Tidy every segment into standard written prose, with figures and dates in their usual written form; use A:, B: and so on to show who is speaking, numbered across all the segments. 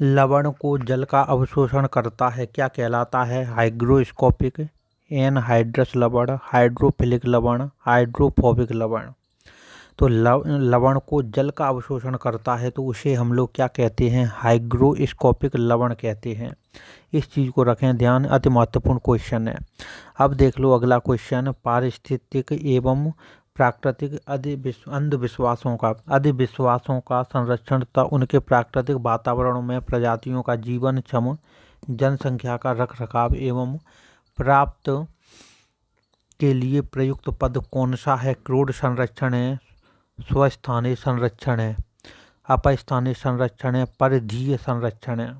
A: लवण को जल का अवशोषण करता है क्या कहलाता है? हाइग्रोस्कोपिक, एनहाइड्रस लवण, हाइड्रोफिलिक लवण, हाइड्रोफोबिक लवण। तो लवण को जल का अवशोषण करता है तो उसे हम लोग क्या कहते हैं? हाइग्रोस्कोपिक लवण कहते हैं। इस चीज़ को रखें ध्यान, अति महत्वपूर्ण क्वेश्चन है। अब देख लो अगला क्वेश्चन, पारिस्थितिक एवं प्राकृतिक अंधविश्वासों का संरक्षण तथा उनके प्राकृतिक वातावरण में प्रजातियों का जीवनक्षम जनसंख्या का रखरखाव एवं प्राप्त के लिए प्रयुक्त पद कौन सा है? क्रोड संरक्षण है, स्वस्थानीय संरक्षण है, अपस्थानीय संरक्षण है, परिधीय संरक्षण है।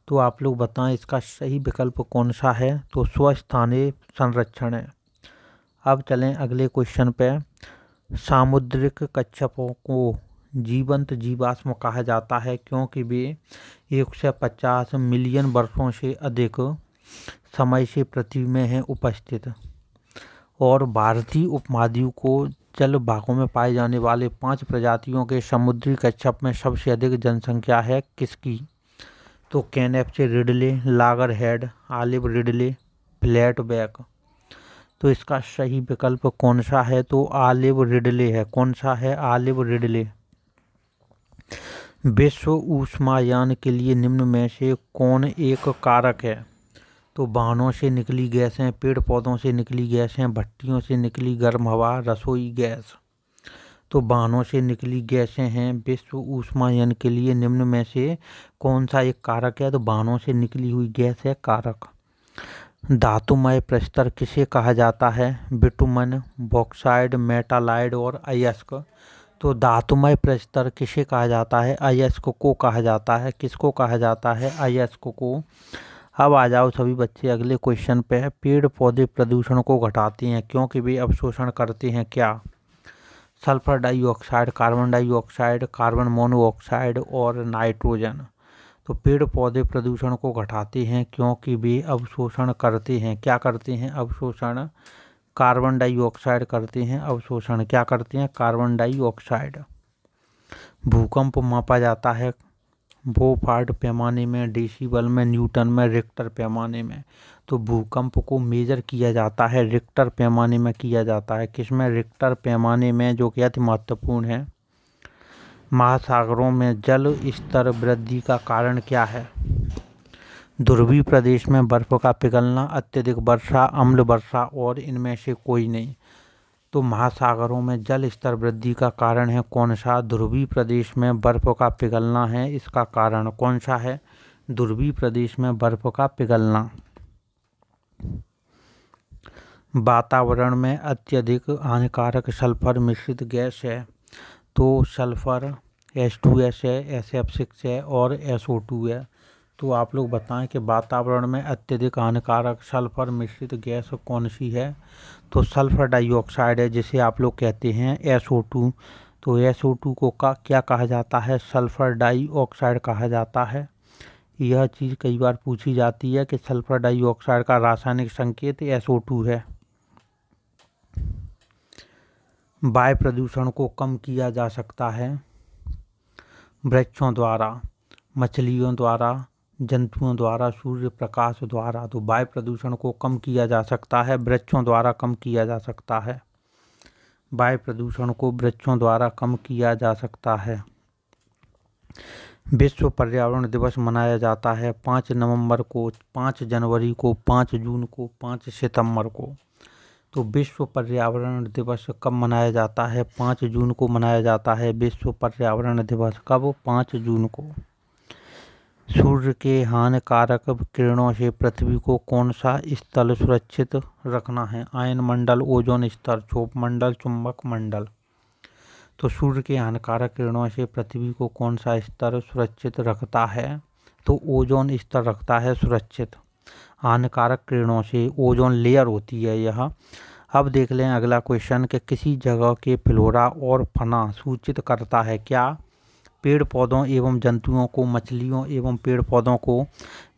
A: तो आप लोग बताएं इसका सही विकल्प कौन सा है? तो स्वस्थानीय संरक्षण है। अब चलें अगले क्वेश्चन पे। सामुद्रिक कच्छपों को जीवंत जीवाश्म कहा जाता है क्योंकि वे 150 मिलियन वर्षों से अधिक समय से पृथ्वी में हैं उपस्थित। और भारतीय उपमहाद्वीप को जल भागों में पाए जाने वाले 5 प्रजातियों के समुद्री कच्छप में सबसे अधिक जनसंख्या है किसकी? तो कैनैप्से रिडले, लागरहेड, ऑलिव रिडले, फ्लैटबैक। तो इसका सही विकल्प कौन सा है? तो ऑलिव रिडले है। कौन सा है? Olive Ridley. विश्व ऊष्मायान के लिए निम्न में से कौन एक कारक है? तो वाहनों से निकली गैसें, पेड़ पौधों से निकली गैसें, भट्टियों से निकली गर्म हवा, रसोई गैस। तो वाहनों से निकली गैसें हैं। विश्व ऊष्मायन के लिए निम्न में से कौन सा एक कारक है? तो वाहनों से निकली हुई गैस है कारक। धातुमय प्रस्तर किसे कहा जाता है? बिटुमन, बॉक्साइड, मेटालाइट और अयस्क। तो धातुमय प्रस्तर किसे कहा जाता है? अयस्क को कहा जाता है। किसको कहा जाता है? अयस्क को। अब आ जाओ सभी बच्चे अगले क्वेश्चन पे। पेड़ पौधे प्रदूषण को घटाते हैं क्योंकि वे अवशोषण करते हैं क्या? Sulphur dioxide, carbon dioxide, carbon monoxide और नाइट्रोजन। तो पेड़ पौधे प्रदूषण को घटाते हैं क्योंकि वे अवशोषण करते हैं। क्या करते हैं? अवशोषण। कार्बन डाइऑक्साइड करते हैं अवशोषण। क्या करते हैं? Carbon dioxide. भूकंप मापा जाता है बोफार्ड पैमाने में, डेसिबल में, न्यूटन में, रिक्टर पैमाने में। तो भूकंप को मेजर किया जाता है रिक्टर पैमाने में किया जाता है। किसमें? रिक्टर पैमाने में, जो कि अति महत्वपूर्ण है। महासागरों में जल स्तर वृद्धि का कारण क्या है? ध्रुवीय प्रदेश में बर्फ का पिघलना, अत्यधिक वर्षा, अम्ल वर्षा और इनमें से कोई नहीं। तो महासागरों में जल स्तर वृद्धि का कारण है कौन सा? ध्रुवीय प्रदेश में बर्फ का पिघलना है इसका कारण। कौन सा है? ध्रुवीय प्रदेश में बर्फ का पिघलना। वातावरण में अत्यधिक हानिकारक सल्फर मिश्रित गैस है। तो सल्फर H2S है, SF6 है और SO2 है। तो आप लोग बताएं कि वातावरण में अत्यधिक हानिकारक सल्फर मिश्रित गैस कौन सी है? तो सल्फर डाइऑक्साइड है जिसे आप लोग कहते हैं SO2। तो SO2 को क्या कहा जाता है? सल्फर डाइऑक्साइड कहा जाता है। यह चीज़ कई बार पूछी जाती है कि सल्फर डाइऑक्साइड का रासायनिक संकेत SO2 है। वायु प्रदूषण को कम किया जा सकता है वृक्षों द्वारा, मछलियों द्वारा, जंतुओं द्वारा, सूर्य प्रकाश द्वारा। तो वायु प्रदूषण को कम किया जा सकता है वृक्षों द्वारा कम किया जा सकता है। वायु प्रदूषण को वृक्षों द्वारा कम किया जा सकता है। विश्व पर्यावरण दिवस मनाया जाता है 5 नवंबर को, 5 जनवरी को, 5 जून को, 5 सितंबर को। तो विश्व पर्यावरण दिवस कब मनाया जाता है? 5 जून को मनाया जाता है विश्व पर्यावरण दिवस। कब? 5 जून को। सूर्य के हानिकारक किरणों से पृथ्वी को कौन सा स्थल सुरक्षित रखना है? आयन मंडल, ओजोन स्तर, क्षोभ मंडल, चुंबक मंडल। तो सूर्य के हानिकारक किरणों से पृथ्वी को कौन सा स्तर सुरक्षित रखता है? तो ओजोन स्तर रखता है सुरक्षित। हानिकारक किरणों से ओजोन लेयर होती है यह। अब देख लें अगला क्वेश्चन कि किसी जगह के फ्लोरा और फना सूचित करता है क्या? पेड़ पौधों एवं जंतुओं को, मछलियों एवं पेड़ पौधों को,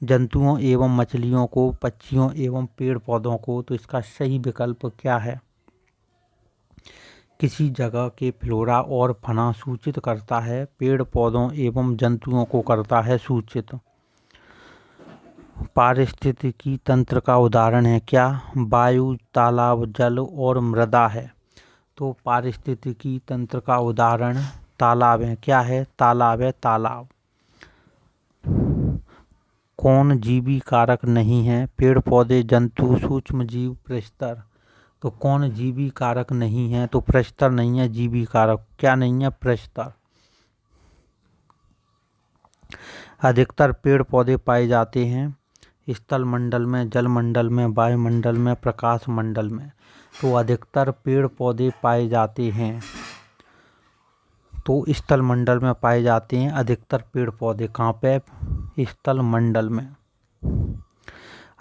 A: जंतुओं एवं मछलियों को, पक्षियों एवं पेड़ पौधों को। तो इसका सही विकल्प क्या है? किसी जगह के फ्लोरा और फना सूचित करता है, पेड़ पौधों एवं जंतुओं को करता है सूचित। पारिस्थितिकी तंत्र का उदाहरण है क्या? वायु, तालाब, जल और मृदा है। तो पारिस्थितिकी तंत्र का उदाहरण तालाब है। क्या है? तालाब है, तालाब। कौन जीवी कारक नहीं है? पेड़ पौधे, जंतु, सूक्ष्म जीव, प्रस्तर। तो कौन जीवी कारक नहीं है? तो प्रस्तर नहीं है जीवी कारक। क्या नहीं है? प्रस्तर। अधिकतर पेड़ पौधे पाए जाते हैं स्थल मंडल में, जल मंडल में, वायुमंडल में, प्रकाश मंडल में। तो अधिकतर पेड़ पौधे पाए जाते हैं तो स्थल मंडल में पाए जाते हैं अधिकतर पेड़ पौधे। कहाँ पे? स्थल मंडल में।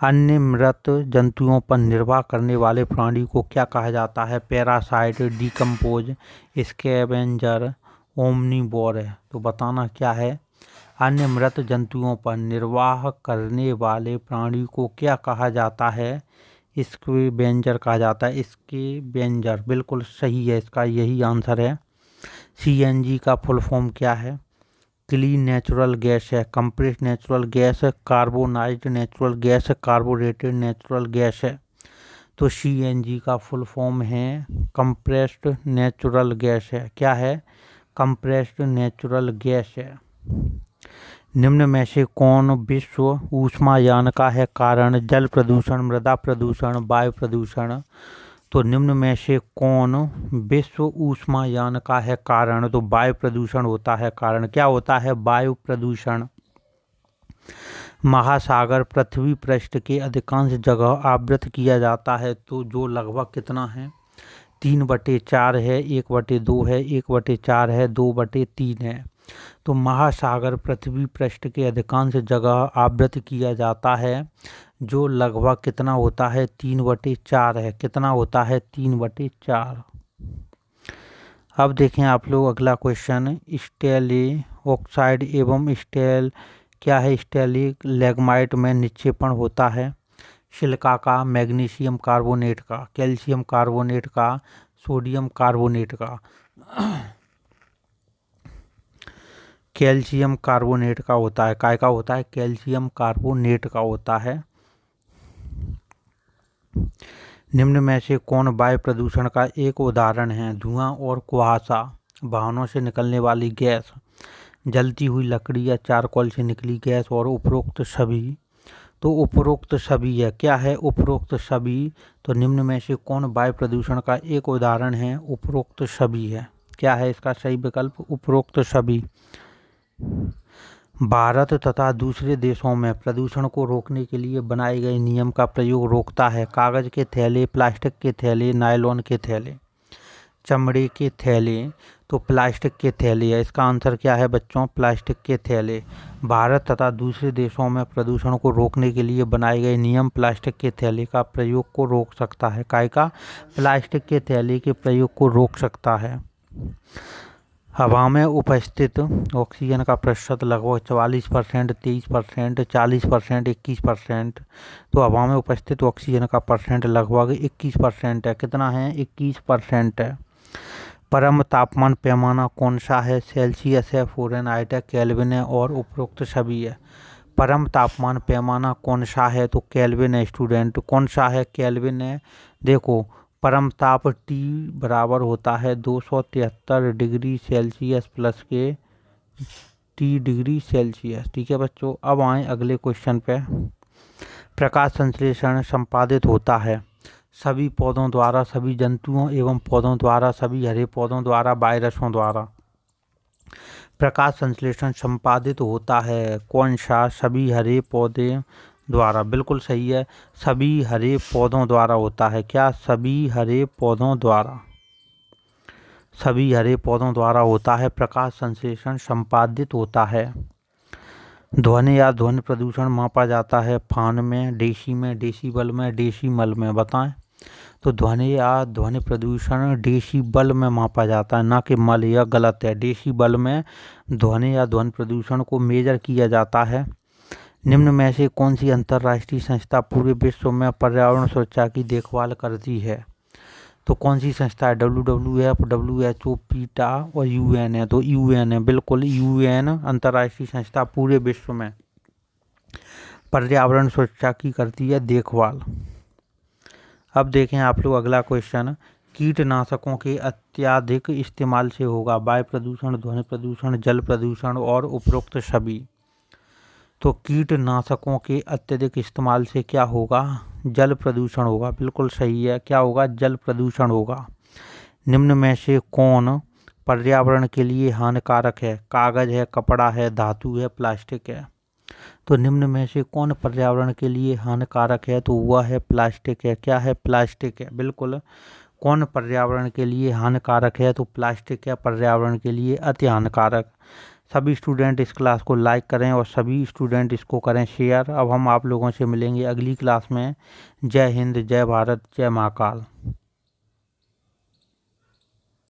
A: अन्य मृत जंतुओं पर निर्वाह करने वाले प्राणी को क्या कहा जाता है? पैरासाइट, डिकम्पोज, स्कैवेंजर, ओमनीवोर है। तो बताना क्या है? अन्य मृत जंतुओं पर निर्वाह करने वाले प्राणी को क्या कहा जाता है? स्कैवेंजर कहा जाता है। स्कैवेंजर बिल्कुल सही है, इसका यही आंसर है। CNG का फुल फॉर्म क्या है? क्लीन नेचुरल गैस है, compressed natural gas, carbonised natural gas, carbureted natural gas है। तो CNG का फुल फॉर्म है कंप्रेस्ड नेचुरल गैस है। क्या है? कंप्रेस्ड नेचुरल गैस है। निम्न में से कौन विश्व ऊष्मायान का है कारण? जल प्रदूषण, मृदा प्रदूषण, वायु प्रदूषण। तो निम्न में से कौन विश्व ऊष्मायान का है कारण? तो वायु प्रदूषण होता है कारण। क्या होता है? वायु प्रदूषण। महासागर पृथ्वी पृष्ठ के अधिकांश जगह आवृत किया जाता है, तो जो लगभग कितना है? 3/4 है, 1/2 है, 1/4 है, 2/3 है। तो महासागर पृथ्वी पृष्ठ के अधिकांश जगह आवृत किया जाता है, जो लगभग कितना होता है? 3/4 है। कितना होता है? 3/4। अब देखें आप लोग अगला क्वेश्चन। स्टेले ऑक्साइड एवं स्टेल क्या है? स्टेलेग्माइट में निक्षेपण होता है सिलिका का, मैग्नीशियम कार्बोनेट का, कैल्शियम कार्बोनेट का, सोडियम कार्बोनेट का। कैल्शियम कार्बोनेट का होता है। काय का होता है? कैल्शियम कार्बोनेट का होता है। निम्न में से कौन वायु प्रदूषण का एक उदाहरण है? धुआं और कुहासा, वाहनों से निकलने वाली गैस, जलती हुई लकड़ी या चारकोल से निकली गैस और उपरोक्त सभी। तो उपरोक्त सभी है। क्या है? उपरोक्त सभी। तो निम्न में से कौन वायु प्रदूषण का एक उदाहरण है? उपरोक्त सभी है। क्या है इसका सही विकल्प? उपरोक्त सभी। भारत तथा दूसरे देशों में प्रदूषण को रोकने के लिए बनाए गए नियम का प्रयोग रोकता है कागज के थैले, प्लास्टिक के थैले, नायलॉन के थैले, चमड़े के थैले। तो प्लास्टिक के थैले है। इसका आंसर क्या है बच्चों? प्लास्टिक के थैले। भारत तथा दूसरे देशों में प्रदूषण को रोकने के लिए बनाए गए नियम प्लास्टिक के थैले का प्रयोग को रोक सकता है। काय का? प्लास्टिक के थैले के प्रयोग को रोक सकता है। हवा में उपस्थित ऑक्सीजन का प्रतिशत लगभग 44%, 23%, 40%, 21%। तो हवा में उपस्थित ऑक्सीजन का परसेंट लगभग 21% है। कितना है? 21% है। परम तापमान पैमाना कौन सा है? सेल्सियस है, फ़ारेनहाइट है, केल्विन है और उपरोक्त सभी है। परम तापमान पैमाना कौन सा है? तो केल्विन है स्टूडेंट। कौन सा है? केल्विन है। देखो परम ताप T बराबर होता है 273 डिग्री सेल्सियस प्लस के T डिग्री सेल्सियस। ठीक है बच्चों। अब आए अगले क्वेश्चन पे। प्रकाश संश्लेषण संपादित होता है सभी पौधों द्वारा, सभी जंतुओं एवं पौधों द्वारा, सभी हरे पौधों द्वारा, वायरसों द्वारा। प्रकाश संश्लेषण संपादित होता है कौन सा? सभी हरे पौधे द्वारा। बिल्कुल सही है, सभी हरे पौधों द्वारा होता है। क्या? सभी हरे पौधों द्वारा। सभी हरे पौधों द्वारा होता है प्रकाश संश्लेषण संपादित होता है। ध्वनि या ध्वनि प्रदूषण मापा जाता है फान में, डेसी में, डेसीबल में, डेसीमल में। बताएं। तो ध्वनि या ध्वनि प्रदूषण डेसीबल में मापा जाता है, ना कि मल। यह गलत है। डेसीबल में ध्वनि या ध्वनि प्रदूषण को मेजर किया जाता है। निम्न में से कौन सी अंतर्राष्ट्रीय संस्था पूरे विश्व में पर्यावरण सुरक्षा की देखभाल करती है? तो कौन सी संस्था है? WWF, WHO, पीटा और UN है। तो UN है, बिल्कुल UN अंतर्राष्ट्रीय संस्था पूरे विश्व में पर्यावरण सुरक्षा की करती है देखभाल। अब देखें आप लोग अगला क्वेश्चन, कीटनाशकों के अत्यधिक इस्तेमाल से होगा वायु प्रदूषण, ध्वनि प्रदूषण, जल प्रदूषण और उपरोक्त सभी। तो कीटनाशकों के अत्यधिक इस्तेमाल से क्या होगा? जल प्रदूषण होगा, बिल्कुल सही है। क्या होगा? जल प्रदूषण होगा। निम्न में से कौन पर्यावरण के लिए हानिकारक है? कागज है, कपड़ा है, धातु है, प्लास्टिक है। तो निम्न में से कौन पर्यावरण के लिए हानिकारक है? तो वह है प्लास्टिक है। क्या है? प्लास्टिक है, बिल्कुल। कौन पर्यावरण के लिए हानिकारक है? तो प्लास्टिक है पर्यावरण के लिए अति हानिकारक। सभी स्टूडेंट इस क्लास को लाइक करें और सभी स्टूडेंट इसको करें शेयर। अब हम आप लोगों से मिलेंगे अगली क्लास में। जय हिंद, जय भारत, जय महाकाल।